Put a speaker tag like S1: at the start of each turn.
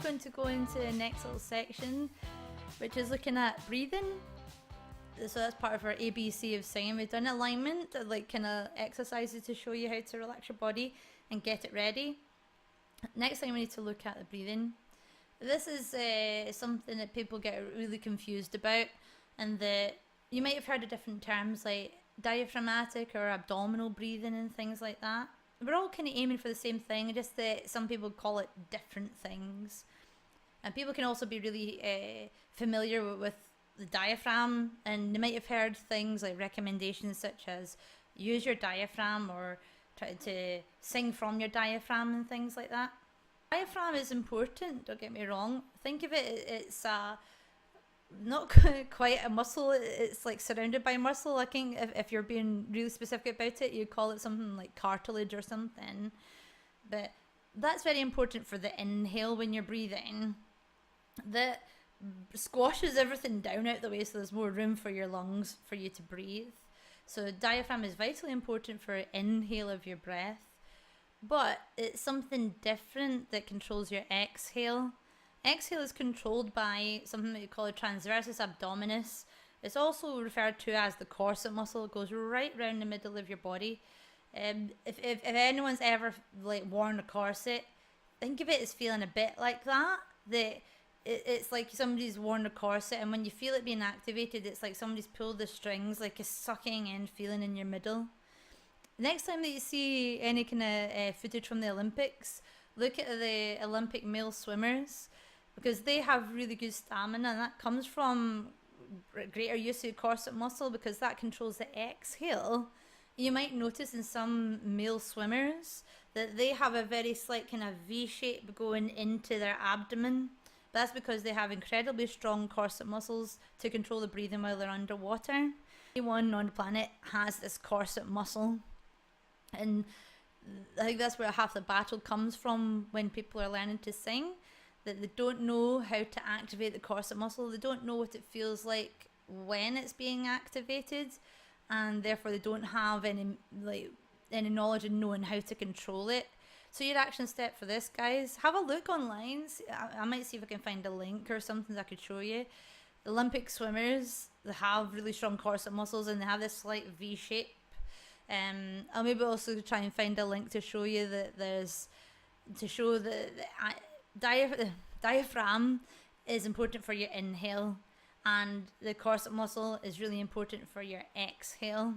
S1: going to go into the next little section, which is looking at breathing. So that's part of our ABC of singing. We've done alignment, like kind of exercises to show you how to relax your body and get it ready. Next thing we need to look at the breathing. This is something that people get really confused about, and that you might have heard of different terms like diaphragmatic or abdominal breathing and things like that. We're all kind of aiming for the same thing, just that some people call it different things. And people can also be really familiar with the diaphragm, and they might have heard things like recommendations such as use your diaphragm or try to sing from your diaphragm and things like that. Diaphragm is important, don't get me wrong. Think of it, it's not quite a muscle, it's like surrounded by muscle. I think if you're being really specific about it, you call it something like cartilage or something. But that's very important for the inhale when you're breathing. That squashes everything down out the way, so there's more room for your lungs for you to breathe. So diaphragm is vitally important for inhale of your breath, but it's something different that controls your exhale. Exhale is controlled by something that you call a transversus abdominis. It's also referred to as the corset muscle. It goes right around the middle of your body. If anyone's ever like worn a corset, think of it as feeling a bit like that. It's like somebody's worn a corset, and when you feel it being activated, it's like somebody's pulled the strings, like a sucking in feeling in your middle. Next time that you see any kind of footage from the Olympics, look at the Olympic male swimmers, because they have really good stamina, and that comes from greater use of the corset muscle, because that controls the exhale. You might notice in some male swimmers that they have a very slight kind of V shape going into their abdomen. That's because they have incredibly strong corset muscles to control the breathing while they're underwater. Everyone on the planet has this corset muscle, and I think that's where half the battle comes from when people are learning to sing, that they don't know how to activate the corset muscle. They don't know what it feels like when it's being activated, and therefore they don't have any knowledge in knowing how to control it. So your action step for this, guys, have a look online. I might see if I can find a link or something that I could show you. Olympic swimmers, they have really strong corset muscles, and they have this slight V shape. I'll maybe also try and find a link to show you that the diaphragm is important for your inhale, and the corset muscle is really important for your exhale.